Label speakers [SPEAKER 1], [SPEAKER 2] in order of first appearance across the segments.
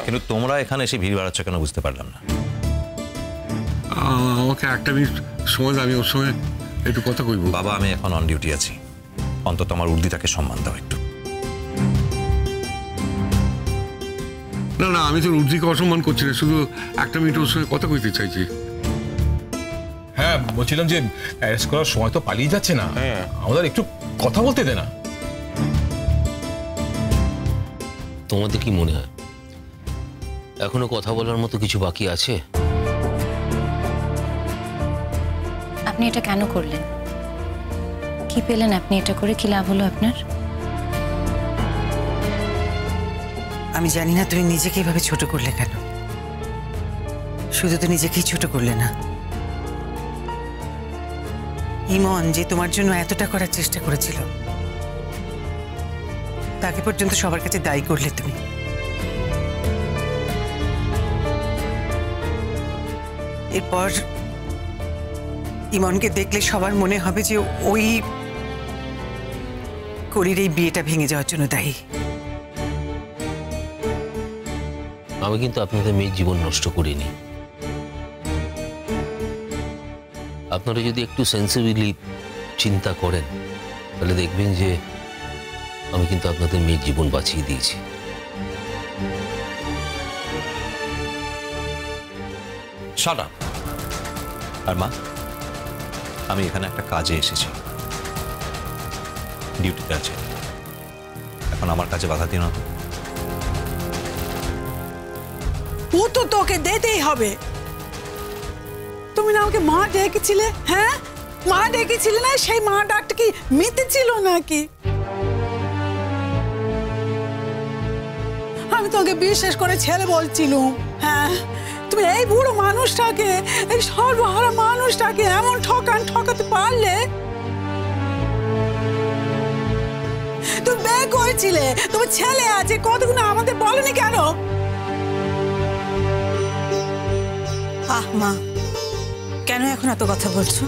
[SPEAKER 1] কিন্তু তোমরা এখানে এসে ভিড় বাড়াচ্ছ কেন বুঝতে পারলাম না।
[SPEAKER 2] আমাকে একটা মিনিট সময় দাও, আমি ওর সঙ্গে একটু কথা কইব।
[SPEAKER 1] বাবা, আমি এখন অন ডিউটি আছি, অন্তত আমার উর্দিটাকে সম্মান দাও একটু।
[SPEAKER 2] না না, আমি তোর উর্দিকে অসম্মান করছি না, শুধু একটা মিনিট ওর সঙ্গে কথা কইতে চাইছি।
[SPEAKER 3] হ্যাঁ, বলছিলাম যে অ্যারেস্ট করার সময় তো পালিয়ে যাচ্ছে না, আমাদের একটু কথা বলতে দে না।
[SPEAKER 4] তোমাদের কি মনে হয় এখনো কথা বলার মতো কিছু বাকি আছে?
[SPEAKER 5] আপনি এটা কেন করলেন? কি পেলেন আপনি এটা করে? কি লাভ হলো আপনার?
[SPEAKER 6] আমি জানি না তুমি নিজেকে এভাবে ছোট করলে কেন। শুধু তো নিজেকেই ছোট করলে না, ইমন যে তোমার জন্য এতটা করার চেষ্টা করেছিল তাকে পর্যন্ত সবার কাছে দায়ী করলে তুমি। এরপর ইমনকে দেখলে সবার মনে হবে যে ওই কলির এই বিয়েটা ভেঙে যাওয়ার জন্য দায়ী।
[SPEAKER 4] আমি কিন্তু আপনাদের মেয়ের জীবন নষ্ট করিনি। আপনারা যদি একটু সেন্সিবলি চিন্তা করেন তাহলে দেখবেন যে আমি কিন্তু আপনাদের মেয়ের জীবন বাঁচিয়ে দিয়েছি।
[SPEAKER 1] Shut up. আর মা, আমি এখানে একটা কাজে এসেছি, ডিউটিতে আছে, এখন আমার কাছে বাধা দিও না।
[SPEAKER 7] ও তো তোকে দিতেই হবে। তুমি না আমাকে মা ডেকেছিলে? হ্যাঁ, মা ডেকেছিলে না? সেই মা ডাকটা কি মিথ্যে ছিল নাকি? আমি তোকে বিশ্বাস করে ছেলে বলছিলাম। হ্যাঁ, তুমি এই বুড়ো মানুষটাকে, এই সর্বহারা মানুষটাকে এমন ঠকাতে পারলে? তুমি বিয়ে করেছিলে, তোমার ছেলে আছে, কতগুলো আমাদের বলনি কেন?
[SPEAKER 8] আহ মা, কেন এখন এত কথা বলছো?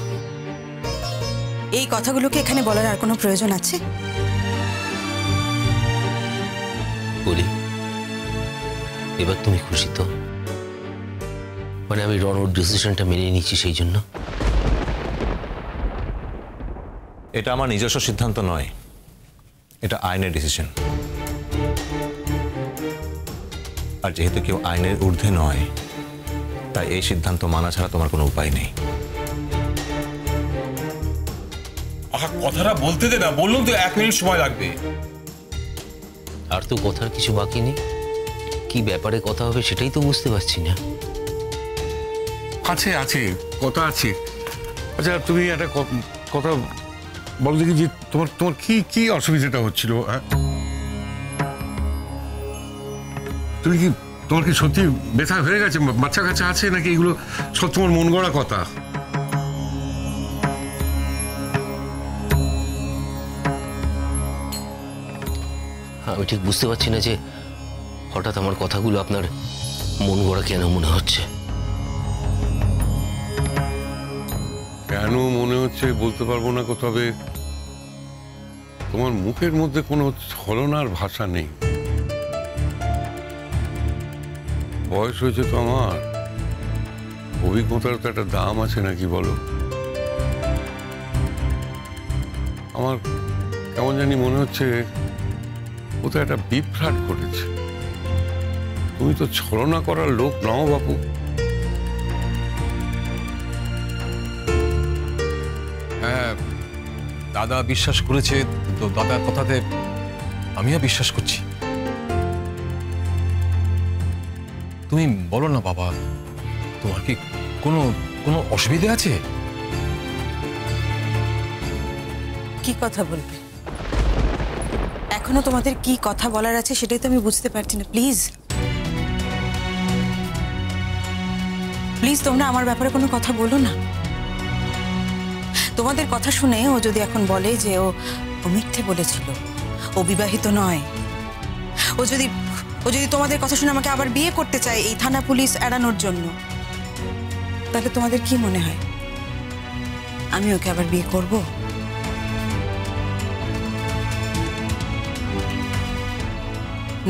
[SPEAKER 8] এই কথাগুলোকে এখানে বলার আর কোনো প্রয়োজন আছে?
[SPEAKER 4] বলি, এবার তুমি খুশি তো? মানে আমি রনর ডিসিশনটা মেনে নিচ্ছি সেই জন্য?
[SPEAKER 1] এটা আমার নিজস্ব সিদ্ধান্ত নয়, এটা আইনের ডিসিশন। আর যেহেতু কেউ আইনের ঊর্ধ্বে নয়, তাই এই সিদ্ধান্ত মানা ছাড়া তোমার কোনো উপায় নেই।
[SPEAKER 3] কথাটা বলতে দে না, বললাম তো 1 মিনিট সময় লাগবে।
[SPEAKER 4] আর তো কথার কিছু বাকি নেই, কি ব্যাপারে কথা হবে সেটাই তো বুঝতে পারছি না।
[SPEAKER 2] আছে আছে, কথা আছে। আচ্ছা, তুমি একটা কথা বলো দেখি, যে তোমার কি কি অসুবিধাটা হচ্ছিল? তোমার কি সত্যি ব্যথা হয়ে গেছে? বাচ্চা কাচ্চা আছে নাকি? এগুলো সব তোমার মন গড়া কথা?
[SPEAKER 4] আমি ঠিক বুঝতে পারছি না যে হঠাৎ আমার কথাগুলো আপনার মন গড়া কেন মনে হচ্ছে।
[SPEAKER 2] কেন মনে হচ্ছে বলতে পারবো না, তবে তোমার মুখের মধ্যে কোনো ছলনার ভাষা নেই। বয়স হয়েছে তো আমার, অভিজ্ঞতার তো একটা দাম আছে নাকি বলো? আমার কেমন জানি মনে হচ্ছে কোথাও একটা বিভ্রাট ঘটেছে। তুমি তো ছলনা করার লোক নও বাপু।
[SPEAKER 3] হ্যাঁ, দাদা বিশ্বাস করেছে তো, দাদার কথাতে আমিও বিশ্বাস করছি। তুমি বলো না বাবা, তোমার কি কোনো অসুবিধা আছে?
[SPEAKER 8] কি কথা বলবে? এখনো তোমাদের কি কথা বলার আছে সেটাই তো আমি বুঝতে পারছি না। প্লিজ প্লিজ তোমরা আমার ব্যাপারে কোনো কথা বলো না। তোমাদের কথা শুনে ও যদি এখন বলে যে ও মিথ্যে বলেছিল, ও বিবাহিত নয়, ও যদি তোমাদের কথা শুনে আমাকে আবার বিয়ে করতে চায় এই থানা পুলিশ এড়ানোর জন্য, তাহলে তোমাদের কি মনে হয় আমি ওকে আবার বিয়ে করব?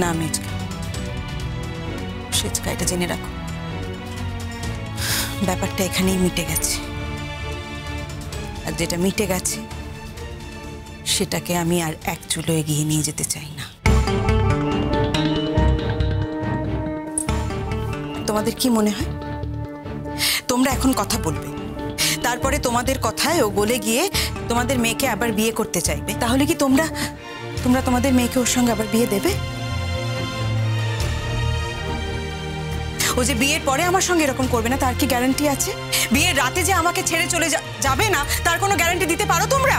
[SPEAKER 8] না মেজকা, সেজকা, এটা জেনে রাখো। ব্যাপারটা এখানেই মিটে গেছে, আর যেটা মিটে গেছে সেটাকে আমি আর এক চুলো এগিয়ে নিয়ে যেতে চাই না। তোমাদের কি মনে হয় তোমরা এখন কথা বলবে, তারপরে তোমাদের কথায় ও গলে গিয়ে তোমাদের মেয়েকে আবার বিয়ে করতে চাইবে, তাহলে কি তোমরা তোমাদের মেয়েকে ওর সঙ্গে আবার বিয়ে দেবে? ও যে বিয়ের পরে আমার সঙ্গে এরকম করবে না তার কি গ্যারান্টি আছে? বিয়ের রাতে যে আমাকে ছেড়ে চলে যাবে না তার কোনো গ্যারান্টি দিতে পারো তোমরা?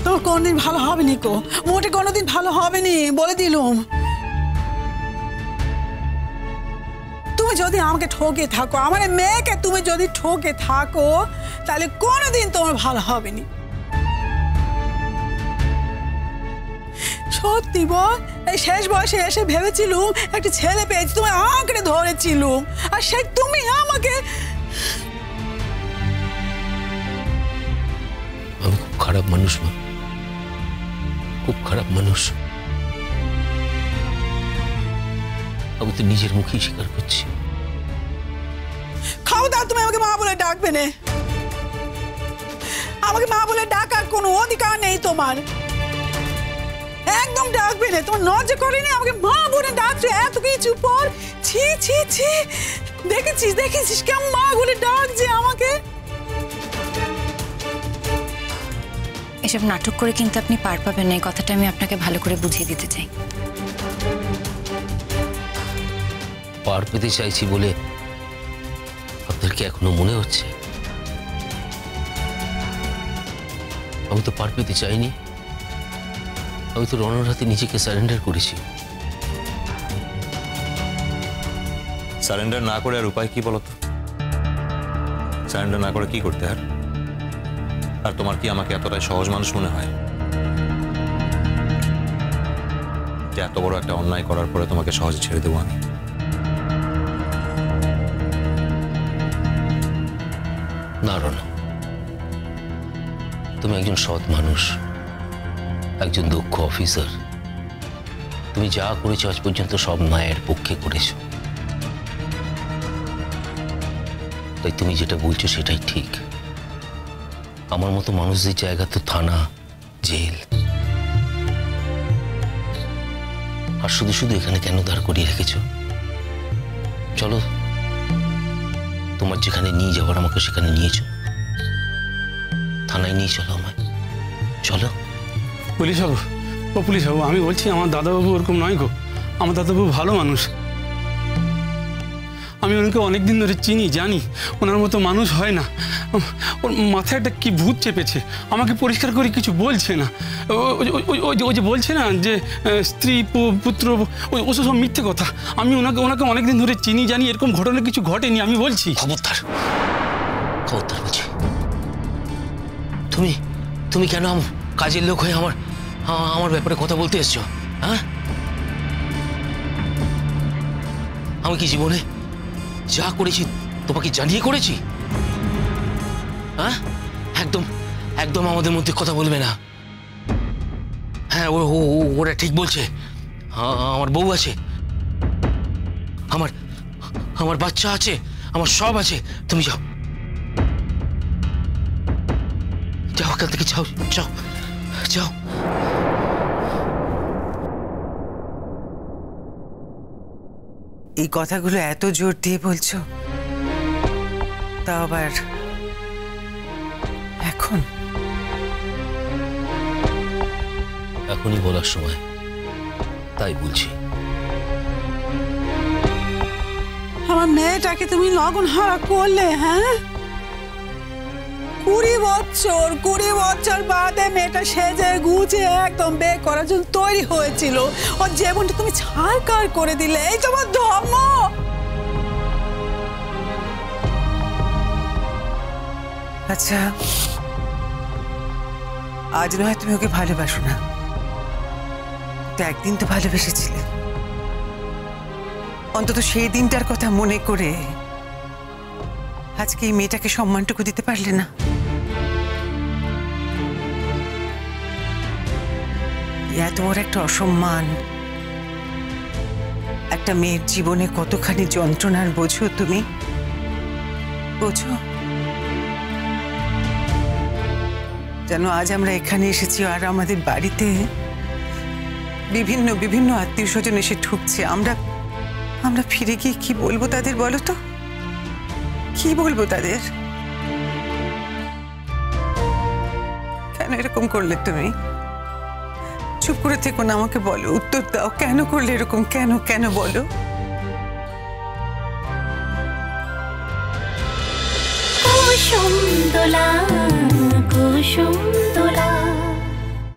[SPEAKER 7] তোর কোনদিন ভালো হবে নি কো, মোটে কোনোদিন ভালো হবে নি, বলে দিলুম। তুমি যদি আমাকে ঠকে থাকো, আমার মেয়েকে তুমি যদি ঠকে থাকো, তাহলে কোনোদিন তোমার ভালো হবে নি। সত্যি বল, এই শেষ বয়সে এসে ভেবেছিলুম একটা ছেলে পেয়েছি, তুমি আঁকড়ে ধরেছিলুম, আর সেই তুমি আমাকে।
[SPEAKER 4] আমি খুব খারাপ মানুষ, মা, খুব খারাপ মানুষ। আমি তো নিজের মুখেই স্বীকার করছি।
[SPEAKER 7] খবরদার তুমি আমাকে মা বলে ডাকবে না, আমাকে মা বলে ডাকার কোনো অধিকার নেই তোমার, একদম ডাকবে না। তোমার লজ্জা করেনি আমাকে মা বলে ডাকছো এত কিছু পর? ছি ছি ছি, দেখেছিস কেমন মা বলে ডাকছে আমাকে।
[SPEAKER 5] এসব নাটক করে কিন্তু আপনি পার পাবেন না, এই কথাটা আমি আপনাকে ভালো করে বুঝিয়ে দিতে চাই।
[SPEAKER 4] পার পেতে চাইছি বলে আপনার কি এখনো মনে হচ্ছে? আমি তো পার পেতে চাইনি, আমি তো রণর হাতে নিজেকে সারেন্ডার করেছি।
[SPEAKER 1] সারেন্ডার না করে আর উপায় কি বলতো? সারেন্ডার না করে কি করতে? আর তোমার কি আমাকে এতটাই সহজ মানুষ মনে হয় যে এত বড় একটা অন্যায় করার পরে তোমাকে সহজে ছেড়ে দেবো আমি?
[SPEAKER 4] না রণা, তুমি একজন সৎ মানুষ, একজন দক্ষ অফিসার। তুমি যা করেছো আজ পর্যন্ত সব ন্যায়ের পক্ষে করেছো, তাই তুমি যেটা বলছো সেটাই ঠিক। আমার মতো মানুষদের জায়গা তো থানা, জেল। আর শুধু শুধু এখানে কেন দাঁড় করিয়ে রেখেছো? চলো, তোমার যেখানে নিয়ে যাওয়ার আমাকে সেখানে নিয়েছো, থানায় নিয়ে চলো আমায়, চলো।
[SPEAKER 9] পুলিশ বাবু, ও পুলিশ বাবু, আমি বলছি আমার দাদাবাবু ওরকম নয় গো, আমার দাদাবাবু ভালো মানুষ। আমি ওনাকে অনেকদিন ধরে চিনি, জানি ওনার মতো মানুষ হয় না। ওর মাথায় একটা কি ভূত চেপেছে, আমাকে পরিষ্কার করে কিছু বলছে না। ওই যে বলছে না যে স্ত্রী পুত্র, ওসব সব মিথ্যে কথা। আমি ওনাকে অনেকদিন ধরে চিনি, জানি এরকম ঘটনা কিছু ঘটেনি। আমি বলছি
[SPEAKER 4] খবরদার বলছি। তুমি কেন কাজের লোক হয়ে আমার ব্যাপারে কথা বলতে এসছো? হ্যাঁ, আমি কি জীবনে যা করেছি তোমাকে জানিয়ে করেছি? হ্যাঁ, একদম আমাদের মধ্যে কথা বলবে না। হ্যাঁ, ওরা ঠিক বলছে, আমার বউ আছে, আমার বাচ্চা আছে, আমার সব আছে। তুমি যাও এখান থেকে, যাও।
[SPEAKER 6] এই কথাগুলো এত জোর দিয়ে বলছো, তা আবার
[SPEAKER 4] এখনই বলার সময়, তাই বলছি।
[SPEAKER 7] আমার মেয়েটাকে তুমি লগন হারা করলে। হ্যাঁ, 20 বছর বাদে মেয়েটা সেজে গুছে একদম বিয়ে করার জন্য তৈরি হয়েছিল, ওর জীবনটা তুমি ছাড়কার করে দিলে। এই তোমার ধর্ম?
[SPEAKER 6] আচ্ছা, আজ নয় তুমি ওকে ভালোবাসো না, তো একদিন তো ভালোবেসেছিলে। অন্তত সেই দিনটার কথা মনে করে আজকে এই মেয়েটাকে সম্মানটুকু দিতে পারলে না? এত বড় একটা অসম্মান, একটা মেয়ের জীবনে কতখানি যন্ত্রণার বোঝো তুমি, বোঝো? যেন আজ আমরা এখানে এসেছি আর আমাদের বাড়িতে বিভিন্ন বিভিন্ন আত্মীয় স্বজন এসে ঢুকছে। আমরা আমরা ফিরে গিয়ে কি বলবো তাদের, বলো তো? কি বলবো তাদের? কেন এরকম করলে তুমি? চুপ করে থেকো না, আমাকে বলো, উত্তর দাও। কেন করলে এরকম? কেন কেন বলো?
[SPEAKER 10] কুসুম দোলা কুসুম দোলা।